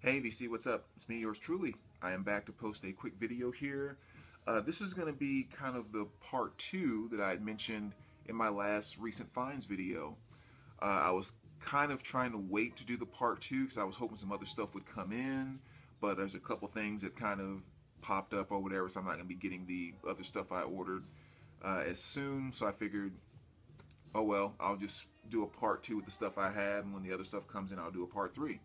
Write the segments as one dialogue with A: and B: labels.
A: Hey VC, what's up? It's me, yours truly. I am back to post a quick video here. This is going to be kind of the part two that I had mentioned in my last recent finds video. I was kind of trying to wait to do the part two because I was hoping some other stuff would come in, but there's a couple things that kind of popped up or whatever, so I'm not going to be getting the other stuff I ordered as soon. So I figured, oh well, I'll just do a part two with the stuff I had, and when the other stuff comes in, I'll do a part three.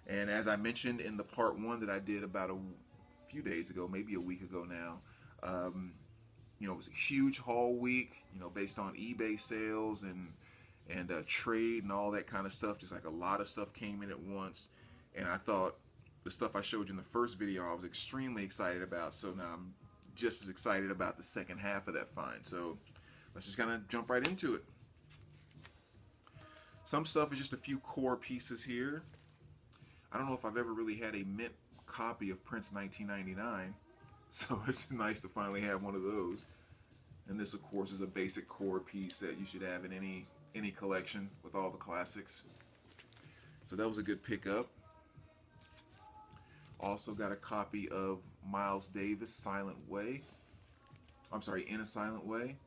A: And as I mentioned in the part one that I did about a few days ago, maybe a week ago now, um, it was a huge haul week, based on eBay sales and trade and all that kind of stuff. Just like a lot of stuff came in at once, and I thought the stuff I showed you in the first video I was extremely excited about. So now I'm just as excited about the second half of that find. So let's just kind of jump right into it. Some stuff is just a few core pieces here. I don't know if I've ever really had a mint copy of Prince 1999, so it's nice to finally have one of those. And this, of course, is a basic core piece that you should have in any collection with all the classics. So that was a good pickup. Also got a copy of Miles Davis, Silent Way. I'm sorry, In a Silent Way.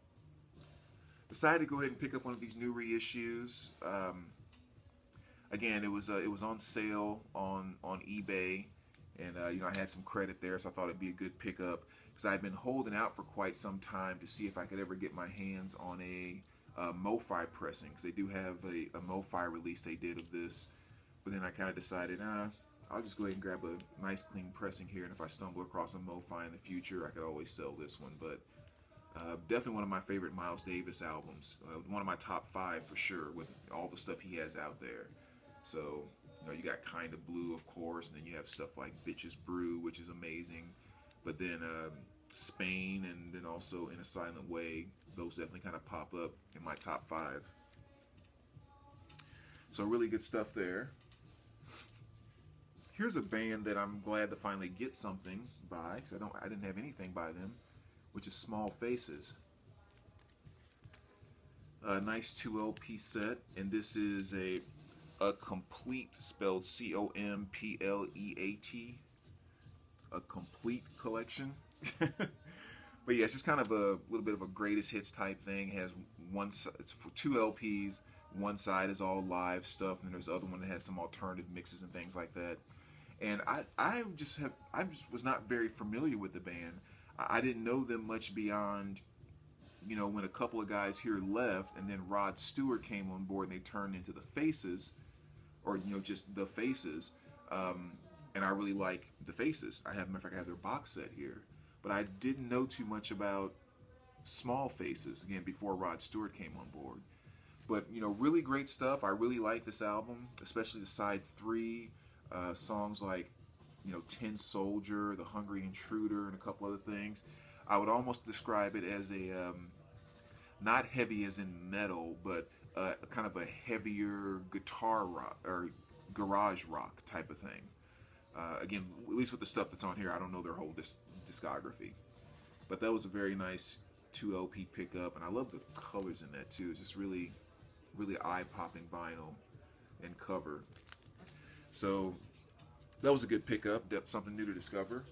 A: Decided to go ahead and pick up one of these new reissues. Again, it was on sale on eBay, and I had some credit there, so I thought it'd be a good pickup because I'd been holding out for quite some time to see if I could ever get my hands on a MoFi pressing, because they do have a MoFi release they did of this, but then I kind of decided, I'll just go ahead and grab a nice clean pressing here, and if I stumble across a MoFi in the future, I could always sell this one. But definitely one of my favorite Miles Davis albums, one of my top 5 for sure, with all the stuff he has out there. So, you got Kinda Blue, of course, and then you have stuff like Bitches Brew, which is amazing. But then Spain, and then also In a Silent Way, those definitely kind of pop up in my top 5. So really good stuff there. Here's a band that I'm glad to finally get something by, because I didn't have anything by them, which is Small Faces. A nice 2 LP set, and this is a complete, spelled Compleat, a complete collection. But yeah, it's just kind of a little bit of a greatest hits type thing. It has it's for 2 LPs. One side is all live stuff, and then there's the other one that has some alternative mixes and things like that. And I just was not very familiar with the band. I didn't know them much beyond, when a couple of guys here left, and then Rod Stewart came on board, and they turned into the Faces, or just the Faces. And I really like the Faces. Matter of fact, I have their box set here, but I didn't know too much about Small Faces, again, before Rod Stewart came on board. But really great stuff. I really like this album, especially the side 3 songs like Tin Soldier, The Hungry Intruder, and a couple other things. I would almost describe it as a not heavy as in metal, but kind of a heavier guitar rock or garage rock type of thing. Again, at least with the stuff that's on here, I don't know their whole discography, but that was a very nice 2 LP pickup, and I love the colors in that too. It's just really, really eye-popping vinyl and cover. So that was a good pickup. That's something new to discover.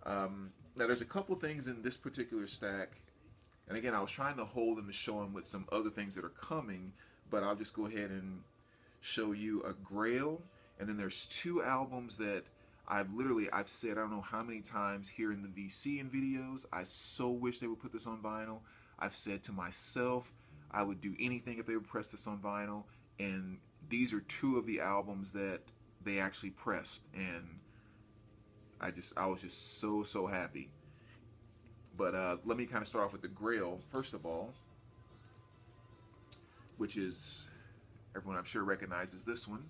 A: Now there's a couple things in this particular stack, and again, I was trying to hold them to show them with some other things that are coming, but I'll just go ahead and show you a Grail, and then there's 2 albums that I've said I don't know how many times here in the VC and videos, I so wish they would put this on vinyl. I've said to myself I would do anything if they would press this on vinyl, and these are 2 of the albums that they actually pressed, and I was just so happy. But let me kind of start off with the Grail first of all, which is, everyone I'm sure recognizes this one,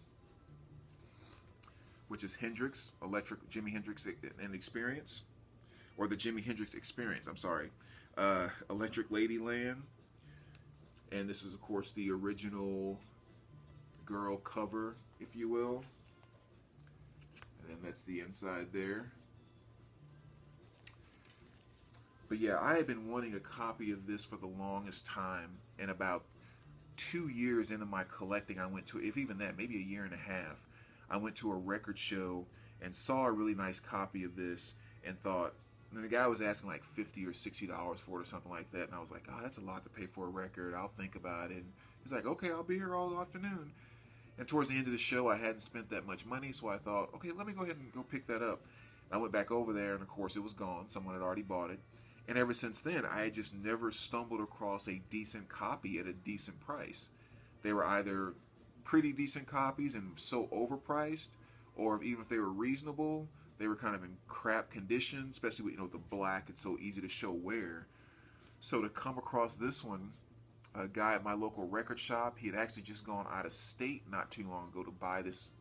A: which is Hendrix, Jimi Hendrix and Experience, or the Jimi Hendrix Experience, I'm sorry, Electric Ladyland. And this is, of course, the original girl cover, if you will. And then that's the inside there. But yeah, I had been wanting a copy of this for the longest time, and about 2 years into my collecting, I went to, if even that, maybe a year and a half, I went to a record show and saw a really nice copy of this and thought, and the guy was asking like $50 or $60 for it or something like that, and I was like, oh, that's a lot to pay for a record. I'll think about it. And he's like, okay, I'll be here all afternoon. And towards the end of the show, I hadn't spent that much money, so I thought, okay, let me go ahead and go pick that up. And I went back over there, and of course, it was gone. Someone had already bought it. And ever since then, I had just never stumbled across a decent copy at a decent price. They were either pretty decent copies and so overpriced, or even if they were reasonable, they were kind of in crap condition, especially with, with the black. It's so easy to show wear. So to come across this one, a guy at my local record shop, he had actually just gone out of state not too long ago to buy this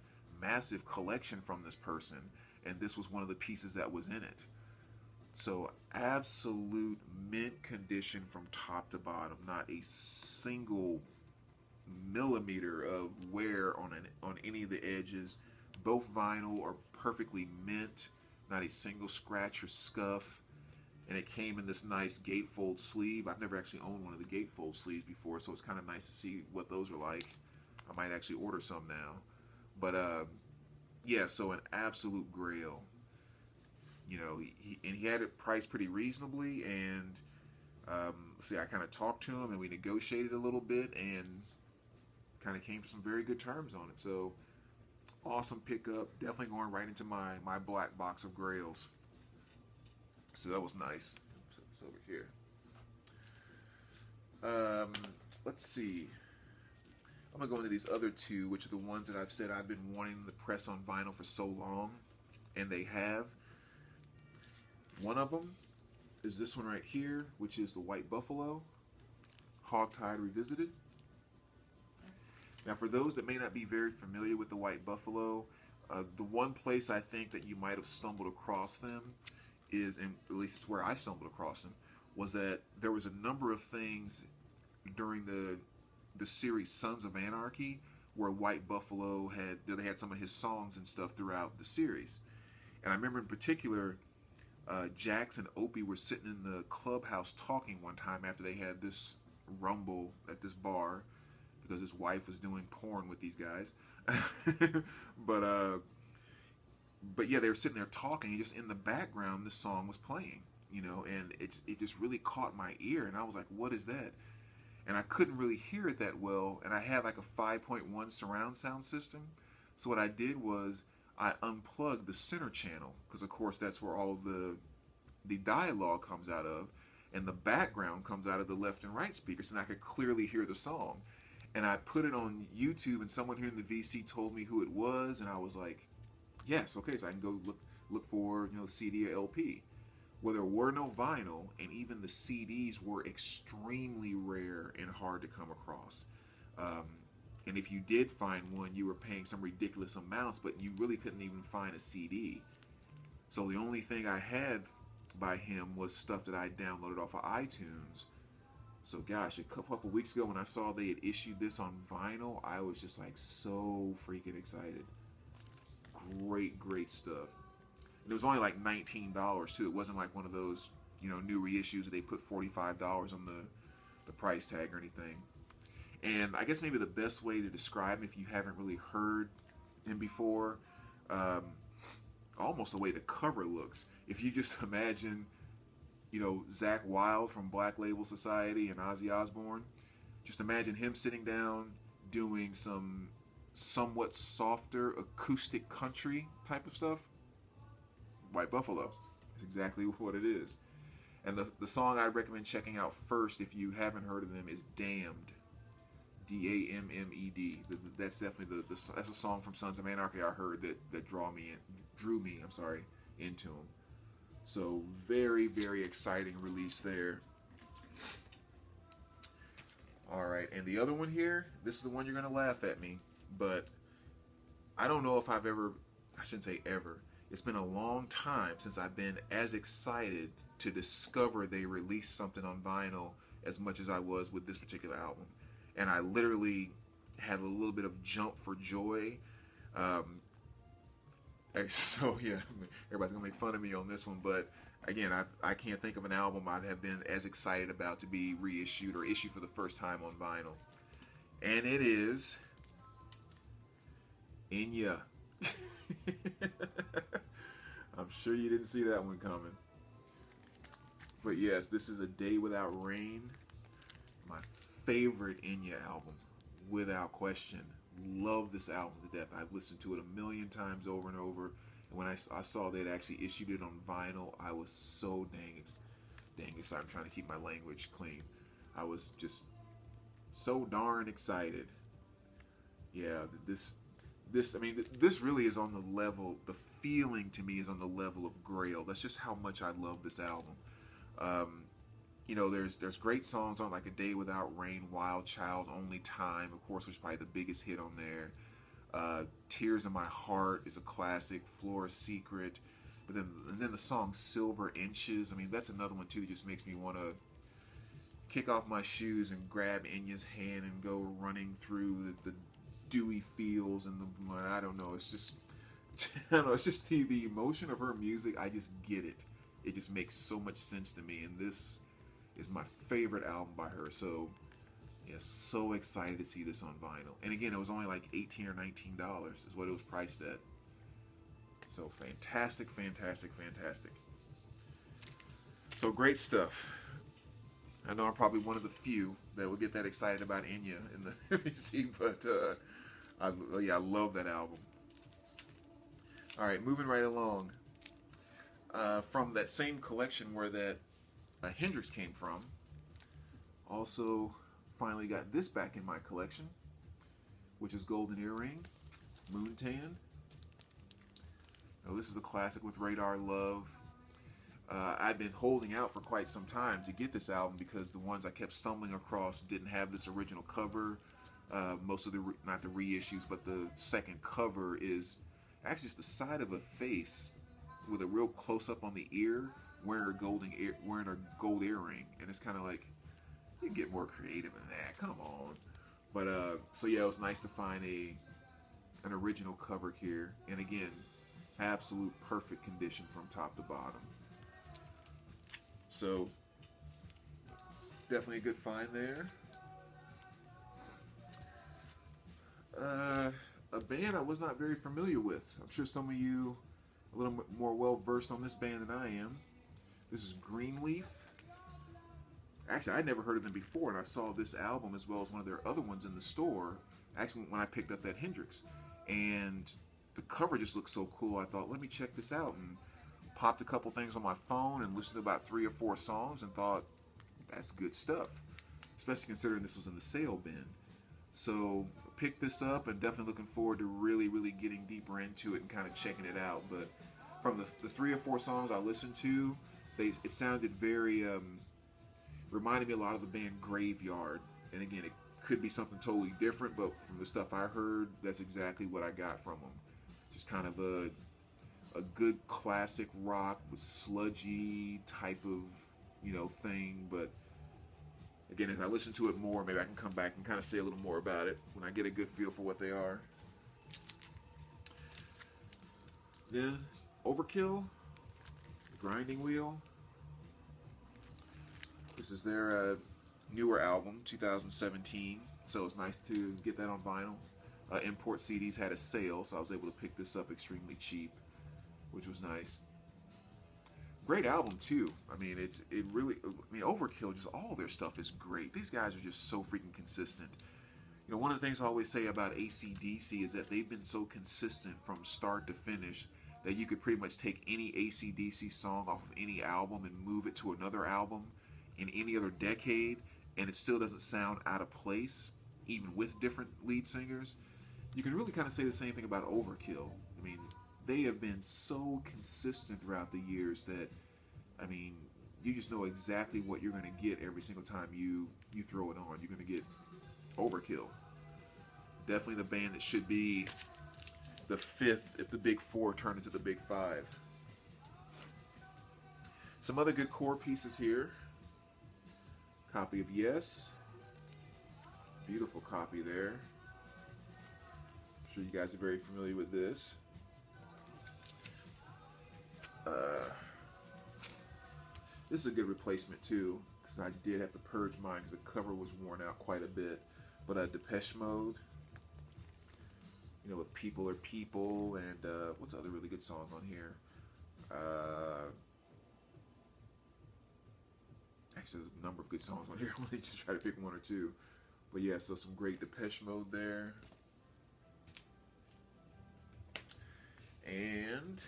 A: massive collection from this person, and this was one of the pieces that was in it. So absolute mint condition from top to bottom, not a single millimeter of wear on any of the edges. Both vinyl are perfectly mint, not a single scratch or scuff. And it came in this nice gatefold sleeve. I've never actually owned one of the gatefold sleeves before, so it's kind of nice to see what those are like. I might actually order some now. But yeah, so an absolute grail. He had it priced pretty reasonably, and see, I kind of talked to him and we negotiated a little bit and kind of came to some very good terms on it. So awesome pickup, definitely going right into my black box of grails. So that was nice. Put this over here. Let's see. I'm gonna go into these other two, which are the ones that I've said I've been wanting to press on vinyl for so long, and they have. One of them is this one right here, which is the White Buffalo, Hogtied Revisited. Now, for those that may not be very familiar with the White Buffalo, the one place I think that you might have stumbled across them is, and at least it's where I stumbled across them, was that there was a number of things during the series Sons of Anarchy where White Buffalo they had some of his songs and stuff throughout the series. And I remember in particular, Jax and Opie were sitting in the clubhouse talking one time after they had this rumble at this bar because his wife was doing porn with these guys. But yeah, they were sitting there talking, and just in the background, this song was playing, and it just really caught my ear, and I was like, what is that? And I couldn't really hear it that well, and I had like a 5.1 surround sound system. So what I did was I unplugged the center channel, because of course that's where all the dialogue comes out of, and the background comes out of the left and right speakers, and I could clearly hear the song. And I put it on YouTube, and someone here in the VC told me who it was, and I was like, yes, okay, so I can go look for CD or LP. Well, there were no vinyl, and even the CDs were extremely rare and hard to come across. And if you did find one, you were paying some ridiculous amounts, but you really couldn't even find a CD. So the only thing I had by him was stuff that I downloaded off of iTunes. So gosh, a couple of weeks ago when I saw they had issued this on vinyl, I was just like so freaking excited. Great stuff. And it was only like $19 too. It wasn't like one of those, new reissues that they put $45 on the price tag or anything. And I guess maybe the best way to describe him, if you haven't really heard him before, almost the way the cover looks. If you just imagine, Zakk Wylde from Black Label Society and Ozzy Osbourne, just imagine him sitting down doing some somewhat softer acoustic country type of stuff. White Buffalo is exactly what it is. And the song I recommend checking out first, if you haven't heard of them, is Damned. D-A-M-M-E-D. That's definitely that's a song from Sons of Anarchy I heard that drew me into them. So very, very exciting release there. All right, and the other one here, this is the one you're gonna laugh at me, but I don't know if I shouldn't say ever. It's been a long time since I've been as excited to discover they released something on vinyl as much as I was with this particular album. And I literally had a little bit of jump for joy. So yeah, everybody's gonna make fun of me on this one, but again, I can't think of an album I have been as excited about to be reissued or issued for the first time on vinyl. And it is Enya. I'm sure you didn't see that one coming. But yes, this is A Day Without Rain, my favorite Enya album, without question. Love this album to death. I've listened to it a million times over and over. And when I saw they'd actually issued it on vinyl, I was so dang excited. I'm trying to keep my language clean. I was just so darn excited. Yeah, this I mean, this really is on the level, the feeling to me is on the level of Grail. That's just how much I love this album. You know, there's great songs on, like A Day Without Rain, Wild Child, Only Time, of course, was probably the biggest hit on there. Tears in My Heart is a classic. Flora's Secret, but then the song Silver Inches. I mean, that's another one too that just makes me want to kick off my shoes and grab Enya's hand and go running through the dewy fields and I don't know. It's just I don't know. It's just the emotion of her music. I just get it. It just makes so much sense to me, and this is my favorite album by her. So yeah, so excited to see this on vinyl. And again, it was only like $18 or $19 is what it was priced at. So fantastic, fantastic, fantastic. So great stuff. I know I'm probably one of the few that will get that excited about Enya in the MC, but I love that album. All right, moving right along. From that same collection where that Hendrix came from, also finally got this back in my collection, which is Golden Earring, Moontan. Now, this is the classic with Radar Love. I've been holding out for quite some time to get this album because the ones I kept stumbling across didn't have this original cover. Most of not the reissues, but the second cover is actually just the side of a face with a real close up on the ear, wearing her gold earring, and it's kind of like, you can get more creative than that. Come on. But so yeah, it was nice to find an original cover here, and again, absolute perfect condition from top to bottom. So definitely a good find there. A band I was not very familiar with. I'm sure some of you a little more well versed on this band than I am. This is Greenleaf. Actually, I'd never heard of them before, and I saw this album as well as one of their other ones in the store, actually when I picked up that Hendrix. And the cover just looked so cool, I thought, let me check this out, and popped a couple things on my phone and listened to about 3 or 4 songs and thought, that's good stuff, especially considering this was in the sale bin. So picked this up and definitely looking forward to really getting deeper into it and kind of checking it out. But from the 3 or 4 songs I listened to, it sounded very reminded me a lot of the band Graveyard. And again, it could be something totally different, but from the stuff I heard, that's exactly what I got from them. Just kind of a good classic rock with sludgy type of, thing. But again, as I listen to it more, maybe I can come back and kind of say a little more about it when I get a good feel for what they are. Then Overkill, The Grinding Wheel. This is their newer album, 2017, so it's nice to get that on vinyl. Import CDs had a sale, so I was able to pick this up extremely cheap, which was nice. Great album too. I mean, Overkill, just all their stuff is great. These guys are just so freaking consistent. One of the things I always say about AC/DC is that they've been so consistent from start to finish that you could pretty much take any AC/DC song off of any album and move it to another album in any other decade, and it still doesn't sound out of place, even with different lead singers. You can really kind of say the same thing about Overkill. I mean, they have been so consistent throughout the years that, I mean, you just know exactly what you're going to get every single time you throw it on. You're going to get Overkill. Definitely the band that should be the 5th if the Big 4 turned into the Big 5. Some other good core pieces here. Copy of Yes. Beautiful copy there. I'm sure you guys are very familiar with this. This is a good replacement too, because I did have to purge mine because the cover was worn out quite a bit. But Depeche Mode. you know, with People Are People, and what's other really good song on here? Actually, there's a number of good songs on here. I'm going to just try to pick one or two. But yeah, so some great Depeche Mode there. And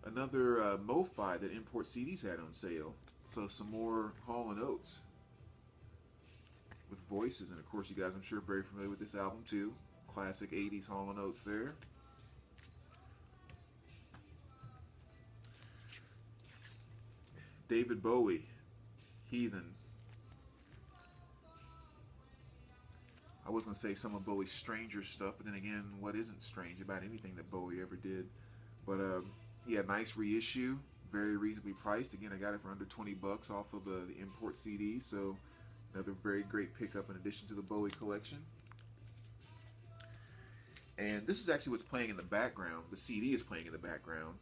A: another MoFi that Import CDs had on sale. So some more Hall & Oates with voices. And of course, you guys, I'm sure, are very familiar with this album too. Classic 80s Hall & Oates there. David Bowie, Heathen. I was going to say some of Bowie's stranger stuff, but then again, what isn't strange about anything that Bowie ever did? But yeah, nice reissue, very reasonably priced. Again, I got it for under 20 bucks off of the Import CD, so another very great pickup in addition to the Bowie collection. And this is actually what's playing in the background. The CD is playing in the background,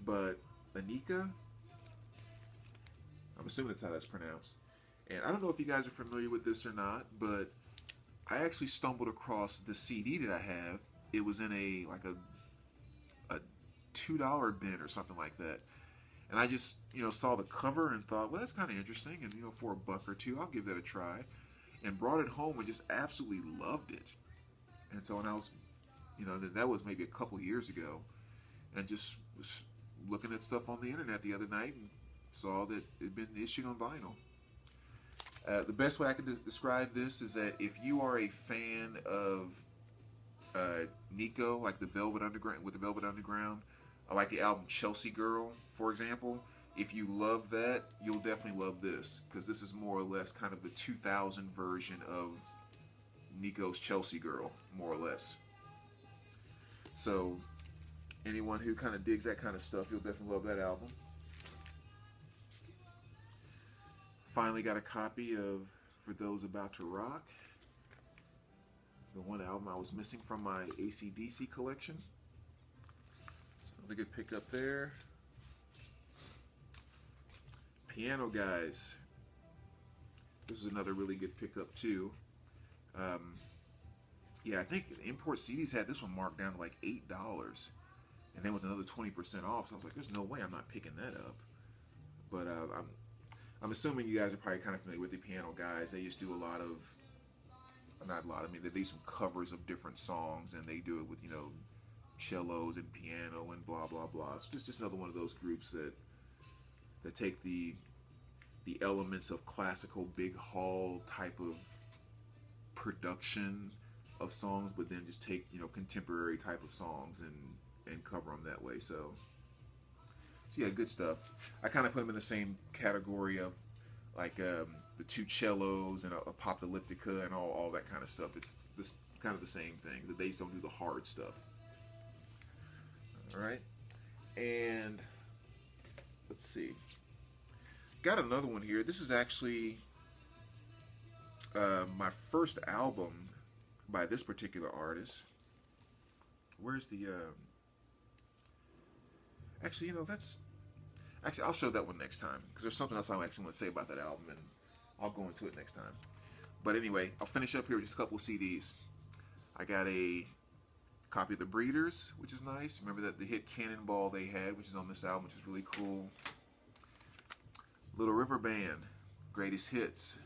A: but Anika, I'm assuming that's how that's pronounced. And I don't know if you guys are familiar with this or not, but I actually stumbled across the CD that I have. It was in a $2 bin or something like that. And I just, saw the cover and thought, well, that's kind of interesting. And, for $1 or $2, I'll give that a try. And brought it home and just absolutely loved it. And so when I was, that was maybe a couple years ago. And just was looking at stuff on the internet the other night and saw that it had been issued on vinyl. The best way I can describe this is that if you are a fan of Nico, like the Velvet Underground, with the Velvet Underground, I like the album Chelsea Girl, for example. If you love that, you'll definitely love this, because this is more or less kind of the 2000 version of Nico's Chelsea Girl, more or less. So anyone who kind of digs that kind of stuff, you'll definitely love that album. Finally got a copy of For Those About to Rock, the one album I was missing from my AC/DC collection. So another good pickup there. Piano Guys. This is another really good pickup too. Yeah, I think Import CDs had this one marked down to like $8, and then with another 20% off. So I was like, "There's no way I'm not picking that up." But I'm assuming you guys are probably kind of familiar with the Piano Guys. They used to do a lot of, not a lot, I mean, they do some covers of different songs, and they do it with, cellos and piano and blah, blah, blah. It's just another one of those groups that take the elements of classical big hall type of production of songs, but then just take, contemporary type of songs and cover them that way. So yeah, good stuff. I kind of put them in the same category of like the two cellos and a Apocalyptica and all that kind of stuff. It's this kind of the same thing. They just don't do the hard stuff. All right, and let's see. Got another one here. This is actually my first album by this particular artist. Where's the actually, I'll show that one next time, because there's something else I actually want to say about that album, and I'll go into it next time. But anyway, I'll finish up here with just a couple of CDs. I got a copy of The Breeders, which is nice. Remember that the hit Cannonball they had, which is on this album, which is really cool. Little River Band, Greatest Hits.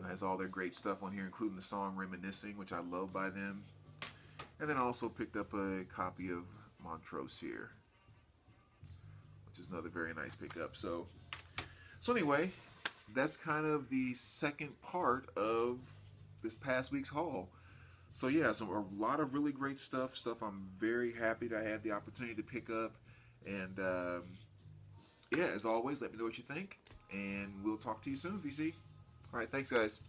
A: Has all their great stuff on here, including the song Reminiscing, which I love by them. And then I also picked up a copy of Montrose here, which is another very nice pickup. So anyway, that's kind of the second part of this past week's haul. So yeah, a lot of really great stuff I'm very happy that I had the opportunity to pick up. And yeah, as always, let me know what you think, and we'll talk to you soon, VC. All right, thanks, guys.